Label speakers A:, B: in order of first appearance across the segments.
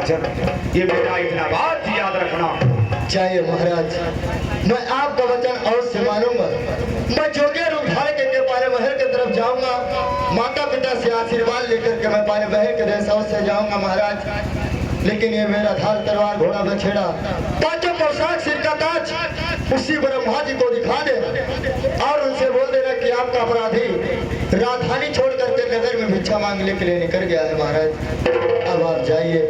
A: राजन, ये बेटा इतना बात याद रखना।
B: चाहिए महाराज, मैं आपका वचन अवश्य मानूंगा। मैं जोगे रूप धारण करके पारे महल की तरफ जाऊंगा, माता पिता से आशीर्वाद लेकर के मैं पारे महल के देश अवश्य जाऊंगा महाराज। लेकिन ये मेरा धार तलवार घोड़ा बछेड़ा पांचों पोशाक सिर का ताज उसी ब्रह्मा जी को दिखा दे और उनसे बोल देना कि आपका अपराधी राजधानी छोड़ करके नगर में भिक्षा मांगने के लिए निकल गया है महाराज। अब आप जाइए।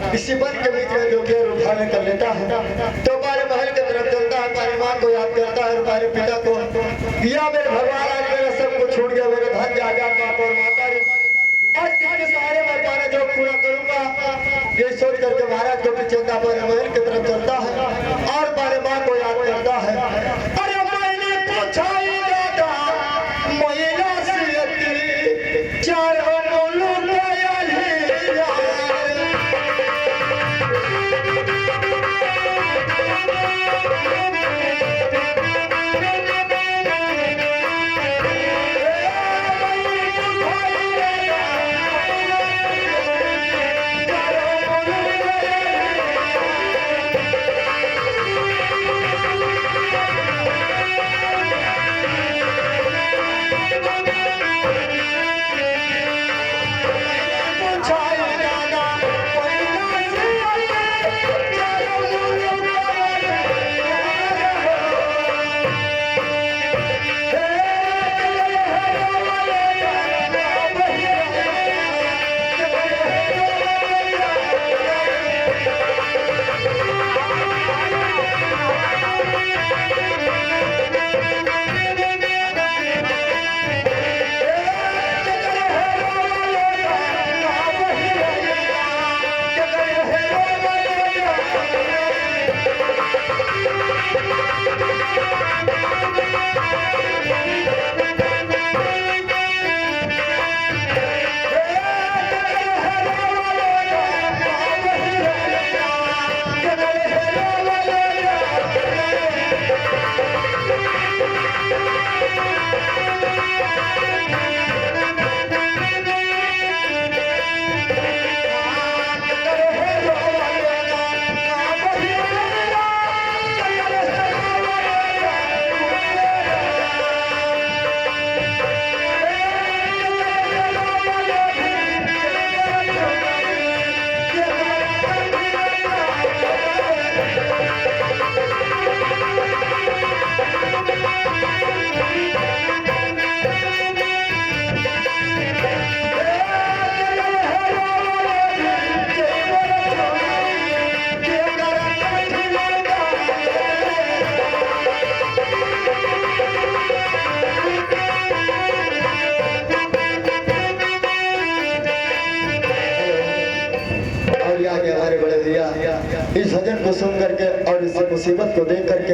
B: इसी बन के बीच में जो रूप धारण कर लेता है तो हमारे महल की तरफ चलता है, हमारी माँ को याद करता है, हमारे पिता को। या मेरे भगवान आज मेरा सब कुछ छूट गया, मेरे धन जायदाद बाप और माता आज के सहारे मैं पाने जो पूरा करूंगा ये सोच करके महाराज को भी चलता हमारे महल की तरफ चलता है और हमारे माँ को याद करता है। अरे मैंने पूछा चार इस भजन को सुन करके और इस मुसीबत को देख करके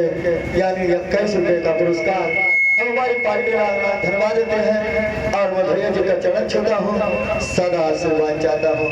B: यानी 21 रुपये का पुरस्कार हम हमारी पार्टी वाला धन्यवाद देते हैं और मैं भैया जी का चरण छूता हूँ, सदा आशीर्वाद चाहता हूँ।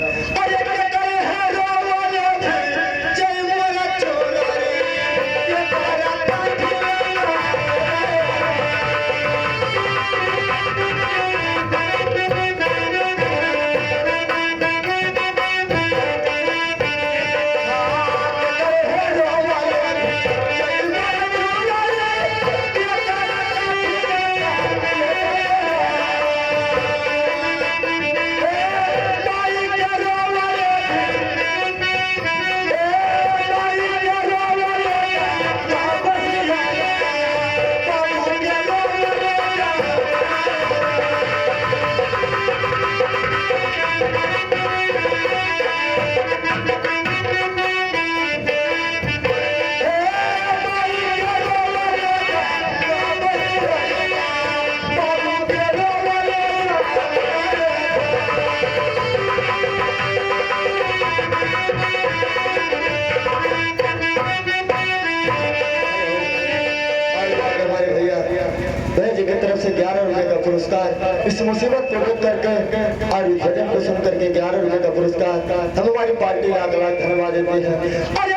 B: की तरफ से 11 रुपए का पुरस्कार इस मुसीबत को रोक करके और इस भजन को सुन करके 11 रुपए का पुरस्कार हम हमारी पार्टी लाख लाख धन्यवाद देते हैं।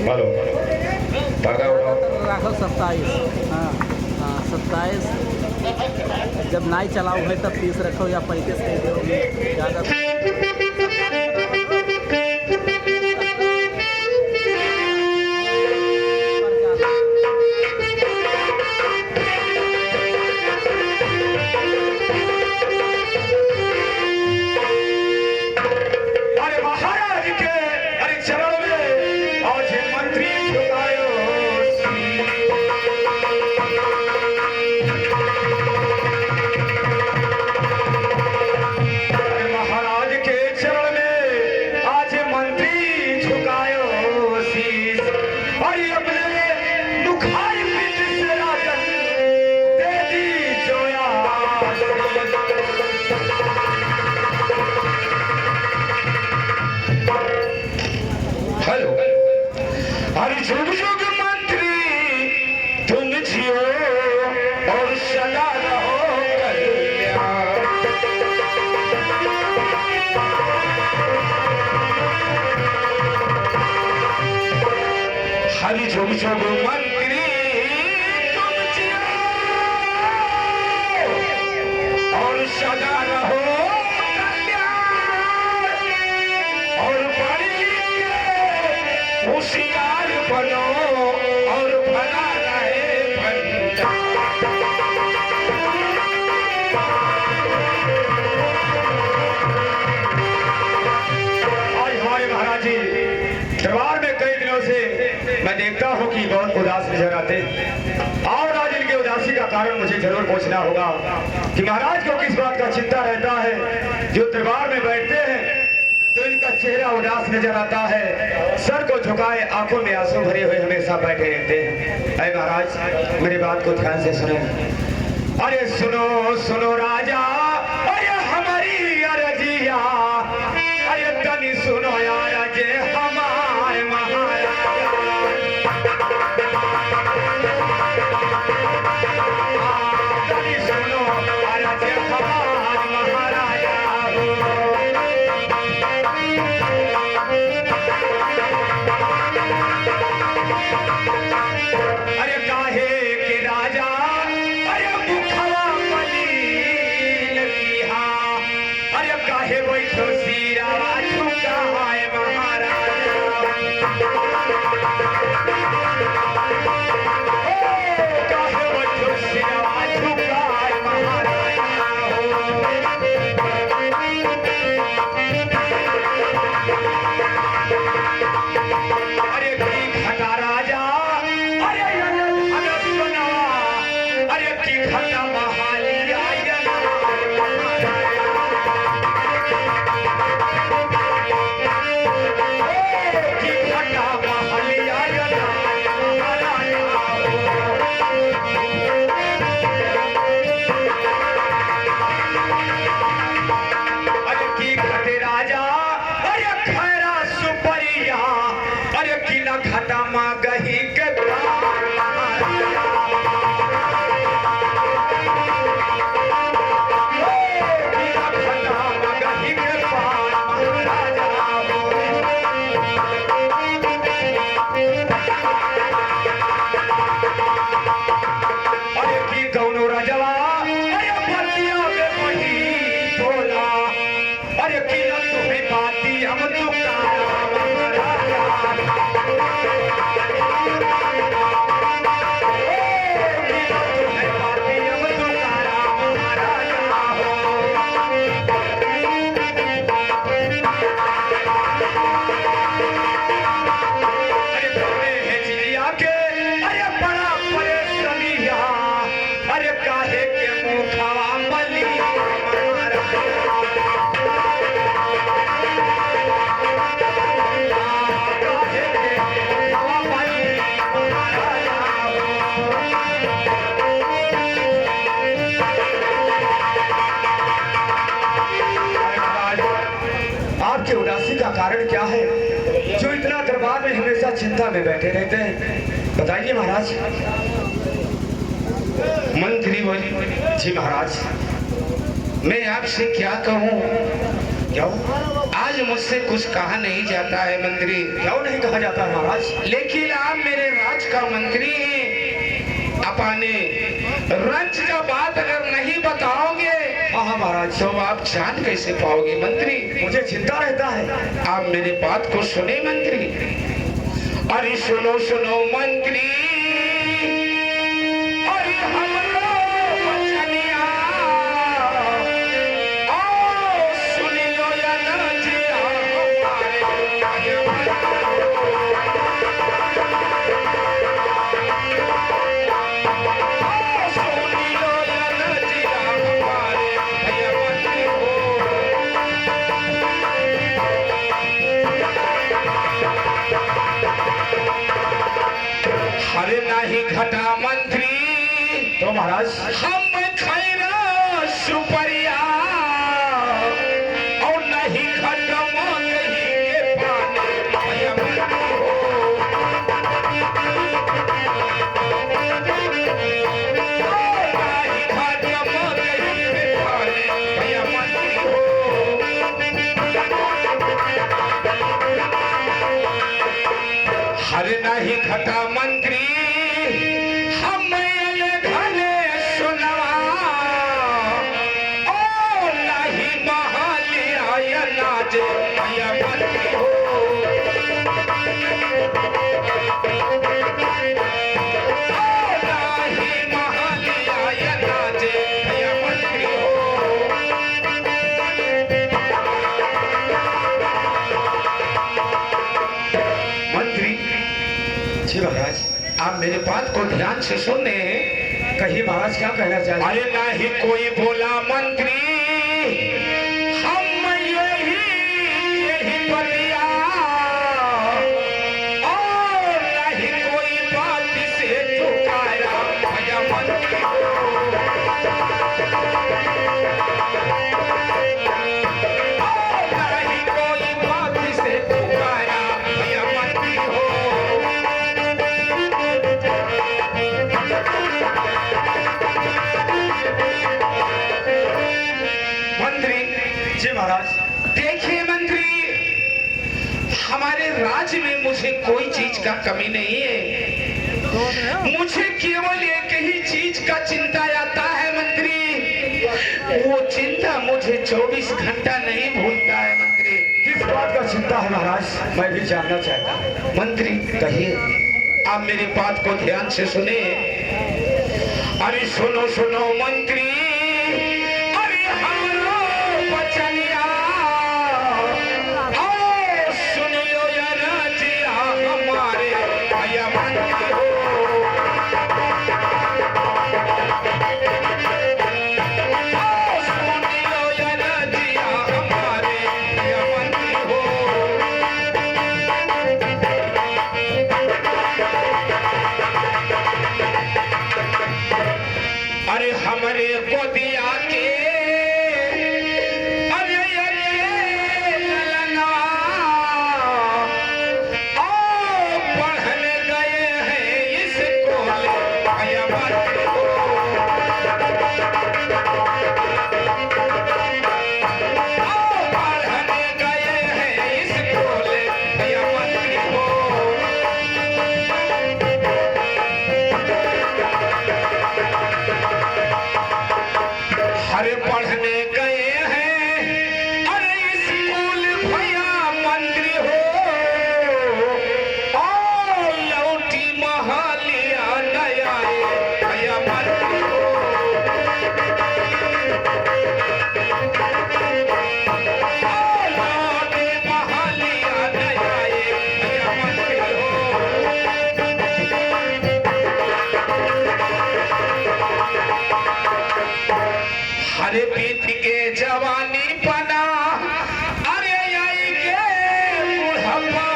A: हेलो
C: राखो 27। हाँ हाँ 27। जब नाई चलाओ है तब 30 रखो या 35 कह दो ज़्यादा।
A: जुग जुग मंत्री तुम जियो और सदा रहो कल्याण। हरि जुग जुग मंत्री तुम जियो और सदा रहो कल्याण। और बड़ी होशियार बनो और भला रहे आज हमारे महाराज जी दरबार में कई दिनों से मैं देखता हूँ कि बहुत उदास नजर आते और आज इनके उदासी का कारण मुझे जरूर पूछना होगा कि महाराज को किस बात का चिंता रहता है। जो दरबार में बैठते हैं तो इनका चेहरा उदास नजर आता है, सर को झुकाए आंखों में आंसू भरे हुए हमेशा बैठे रहते हैं। अरे महाराज मेरी बात को ध्यान से सुनो। अरे सुनो सुनो राजा, अरे हमारी अर्जिया, अरे तनी सुनो यार जे हमारे महाराजा, तनी सुनो अरे जे हमारे महाराजा। अरे काहे के राजा, अरे मुखवा मलिन किहा, अरे काहे बैठो सिरावा झुकाए महाराजा, काहे बैठो सिरावा झुकाए महाराजा। अरे की घटा राजा, अरे अरे की घटा महालिया, की घटा महालिया अरे की घटे राजा, अरे खैरा सुपरिया, अरे की न घटा माँ गही के पार महाराजा। की न घटा माँ गही के पार महाराजा। अरे की कौनो राजवा, अरे पतिया में वही बोला, अरे की न तुम्हें बाती हम दुकाना महाराजा, की न तुम्हें बाती हम दुकाना महाराजा। अरे तुम्हें है जिया के, अरे बड़ा परेशानिया, अरे काहे के मुखवा मलिया महाराजा, काहे के मुखवा मलिया महाराजा। आपकी उदासी का कारण क्या है, जो इतना दरबार में हमेशा चिंता में बैठे रहते हैं, बताइए महाराज।
D: मंत्री बोले,
A: जी महाराज।
D: मैं आपसे क्या कहूँ,
A: क्यों
D: आज मुझसे कुछ कहा नहीं जाता है मंत्री,
A: क्यों नहीं कहा जाता है महाराज?
D: लेकिन आप मेरे राज का मंत्री हैं, अपने रंज का बात अगर नहीं बताओगे
A: हाँ हाँ महाराज,
D: तो आप जान कैसे पाओगे मंत्री?
A: मुझे चिंता रहता है।
D: आप मेरी बात को सुने मंत्री। अरे सुनो सुनो मंत्री, अरे हमरो बचनिया, ओ सुन लो या न जिया हमारे, ओ सुन लो या न जिया हमारे भैया मंत्री हो। हरे नहीं घटा मंत्री,
A: तो महाराज
D: हम खैरा सुपरिया, और नहीं घटा मंगही के पानी भैया मंत्री हो। और नहीं घटा मंगही के पानी भैया मंत्री हो। हरे नहीं घटा मंत्री, हम घने सुनवा, ओ नहीं महालिया या नाचे भैया मंत्री हो। ओ नहीं महालिया या नाचे भैया मंत्री हो।
A: मंत्री। जी महाराज।
D: आप मेरे बात को ध्यान से सुनने।
A: कहिए महाराज क्या कहना चाहिए?
D: अरे नहीं कोई बोला मंत्री, हम यही पति राज्य में मुझे कोई चीज का कमी नहीं है। मुझे केवल एक ही चीज का चिंता आता है मंत्री, वो चिंता मुझे 24 घंटा नहीं भूलता है मंत्री।
A: किस बात का चिंता है महाराज, मैं भी जानना चाहता हूँ।
D: मंत्री
A: कहिए।
D: आप मेरी बात को ध्यान से सुने। अरे सुनो सुनो मंत्री, अरे हमरो बचनिया, आओ सुन लो या राजिया हमारे भैया मंत्री हो। आओ सुन लो या राजिया हमारे भैया मंत्री हो। अरे हमरे को दिया के अरे अरे ललना ओ पढ़ने गए हैं स्कूल भैया मंत्री हो। ओ पढ़ने गए हैं स्कूल भैया मंत्री हो। अरे पढ़ने गए हैं अरे स्कूल भैया मंत्री हो। ओ लौटी महालिया नया भैया मंत्री हो। ओ लौटी महालिया नया भैया मंत्री हो। हरे पीत के जवानी बना अरे आई के बुढ़ापा,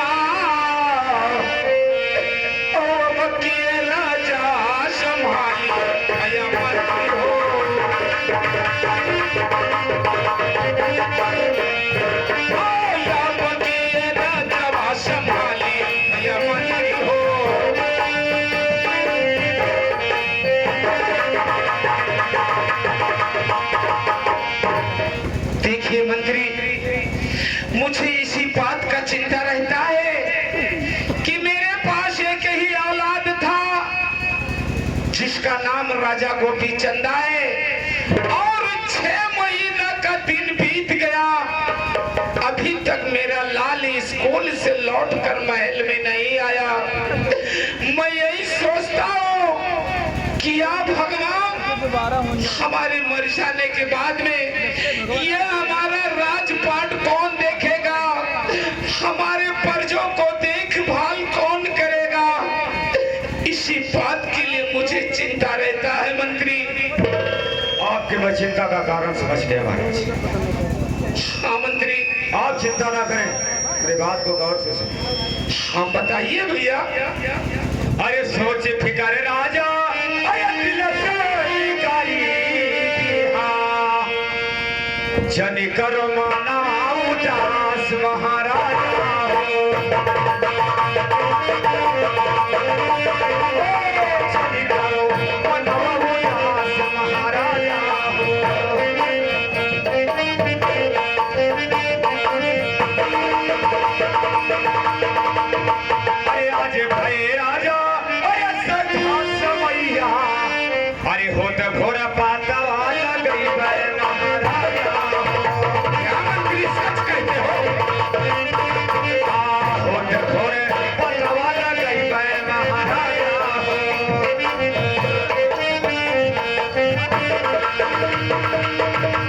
D: ओ अकेला जा संभाली भैया मंत्री हो। ओ अकेला जा संभाली भैया मंत्री हो। देखिए मंत्री, मुझे इसी बात का चिंता रहता है कि मेरे पास एक ही औलाद था जिसका नाम राजा गोपी चंदा है, और 6 महीना का दिन बीत गया, अभी तक मेरा लाल स्कूल से लौटकर महल में नहीं आया। मैं यही सोचता हूँ कि आप भगवान हमारे मर जाने के बाद में ये हमारा राजपाट कौन देखेगा, हमारे पर्जों को देखभाल कौन करेगा, इसी बात के लिए मुझे चिंता रहता है मंत्री।
A: आपकी मैं चिंता का कारण समझ गया महाराज।
D: हाँ मंत्री।
A: आप चिंता ना करें, मेरी बात को गौर से सुनिए।
D: हाँ बताइए भैया।
A: अरे सोच फिकर राजा, अरे दिल से निकाली हाँ। जन करो माना उदास महाराजा हो। जन करो माना उदास महाराजा हो। अरे आज भय राजा, अरे सखा समैया, अरे होत घोर पाता वाला गई भय महाराजा।
D: क्या मंत्री सच कहते हो?
A: होत घोर पाता वाला गई भय महाराजा हो।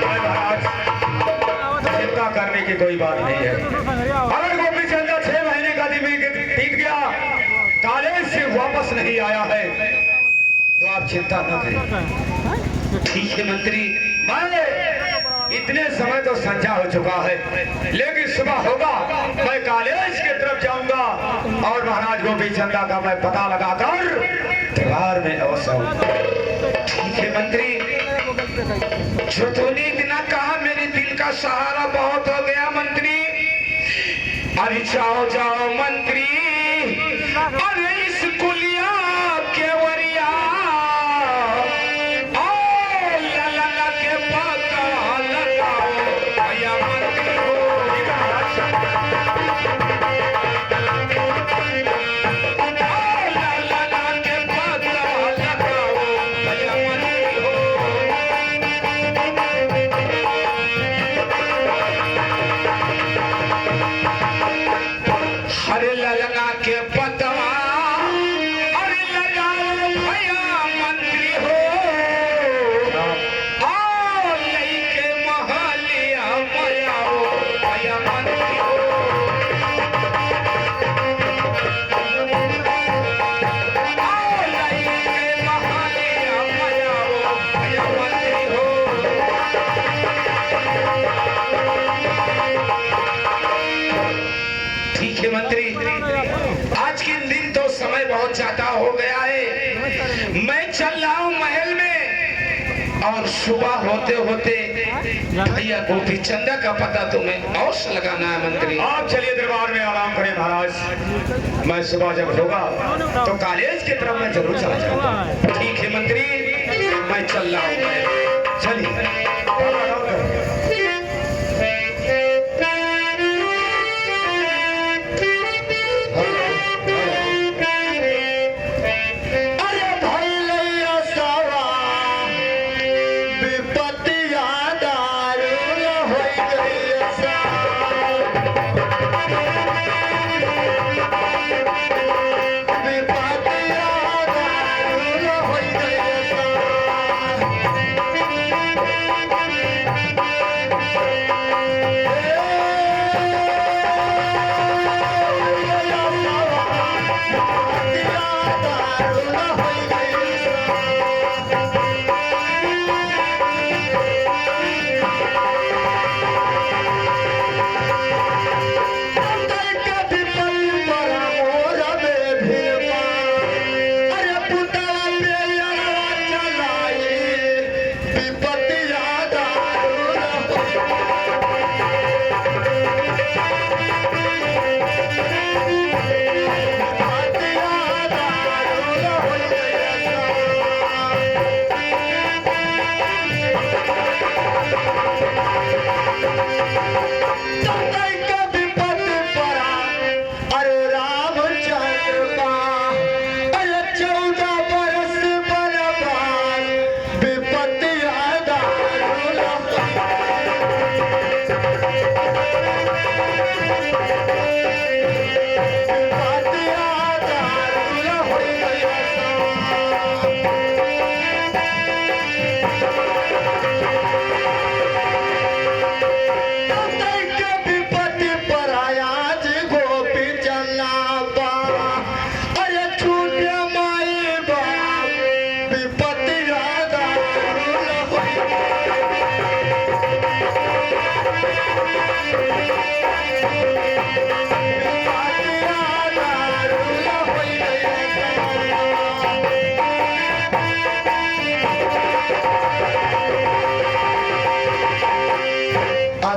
A: अरे महाराज, चिंता करने की कोई बात नहीं है। अगर गोपी चंदा 6 महीने का दिन बीत गया, कॉलेज से वापस नहीं आया है, तो आप चिंता न करें।
D: ठीक है मंत्री।
A: माने इतने समय तो संध्या हो चुका है, लेकिन सुबह होगा मैं कॉलेज की तरफ जाऊंगा और महाराज गोपी चंदा का मैं पता लगाकर दरबार में अवश्य आऊंगा।
D: ठीक है मंत्री। जो तूने इतना कहा मेरे दिल का सहारा बहुत हो गया मंत्री। अरे जाओ जाओ मंत्री, अरे इस कुलिया केवरिया, ओ ललना के पता लगाओ भैया मंत्री हो। हरे ललना के पतवा अरे लगाओ भैया मंत्री हो आओ लइके महलिया मयाओ भैया मंत्री हो आओ लइके महलिया मयाओ भैया मंत्री हो। ठीक है मंत्री, आज के दिन तो समय बहुत ज्यादा हो गया है, मैं चल रहा हूँ महल में और सुबह होते होते भैया गोपी चंदा का पता तुम्हें अवश्य लगाना है मंत्री।
A: आप चलिए दरबार में आराम करें महाराज, मैं सुबह जब होगा तो कॉलेज की तरफ मैं जरूर चला जाऊंगा।
D: ठीक है मंत्री, मैं चल रहा हूँ।
A: चलिए
B: अरे भाई लैया सावा विपत्तिया दारुण होई गई सा विपत्तिया दारुण होई गई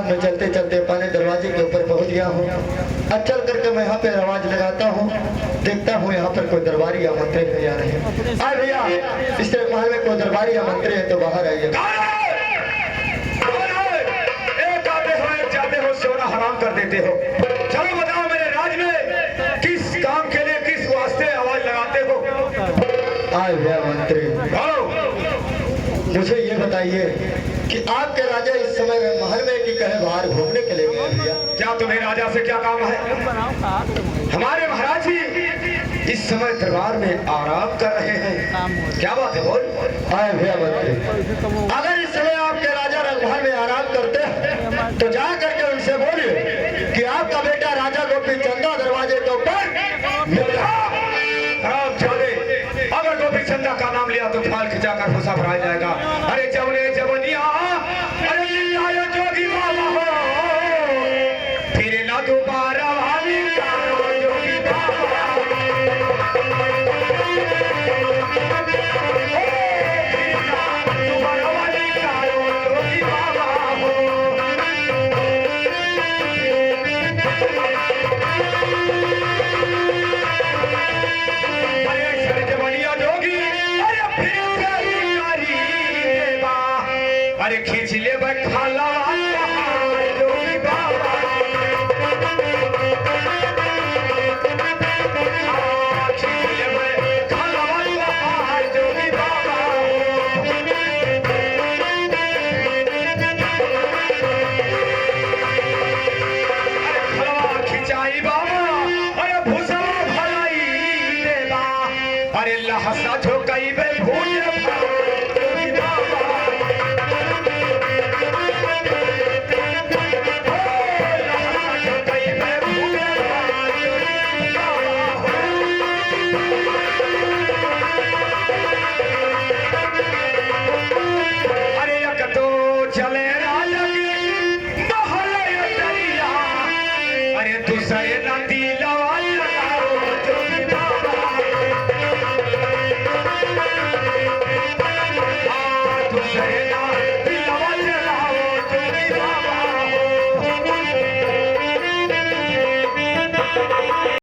B: मैं चलते चलते अपने दरवाजे के ऊपर पहुंच गया हूँ। अब चल करके मैं यहाँ पे आवाज लगाता हूँ, देखता हूँ यहाँ पर कोई दरबारी या मंत्री नहीं आ रहे हैं। अरे भैया, इस महल में कोई दरबारी या मंत्री है तो बाहर आइए।
A: जाते हो सोना हराम कर देते हो। चलो बताओ मेरे राज में किस काम के लिए किस वास्ते आवाज लगाते हो?
B: आए भैया मंत्री, मुझे ये बताइए कि आपके राजा इस समय महल में कि कहे बाहर घूमने के लिए गए भैया?
A: क्या तुम्हें राजा से क्या काम है? हमारे महाराज जी इस समय दरबार में आराम कर रहे हैं। क्या बात है बोल?
B: आए भैया मंत्री, अगर इस समय आपके राजा रंगमहल में आराम करते हैं तो जा करके उनसे बोलिए कि आपका बेटा राजा गोपी चंदा दरवाजे के ऊपर मिल रहा।
A: अगर गोपी चंदा का नाम लिया तो फाल खिंचाकर फंसा भरा जाएगा। अरे जवने जवनिया अरे लिया जोगी बाबा हो, फिर ना दोबारा वाली जोगी बाबा दोबारा वाली जोगी बाबा हो। अरे जवनिया जोगी अरे फिर से लहसा झोंकई बे भूजे अरे एक तो चले राजा की महल दरिया, अरे दूसरे नदी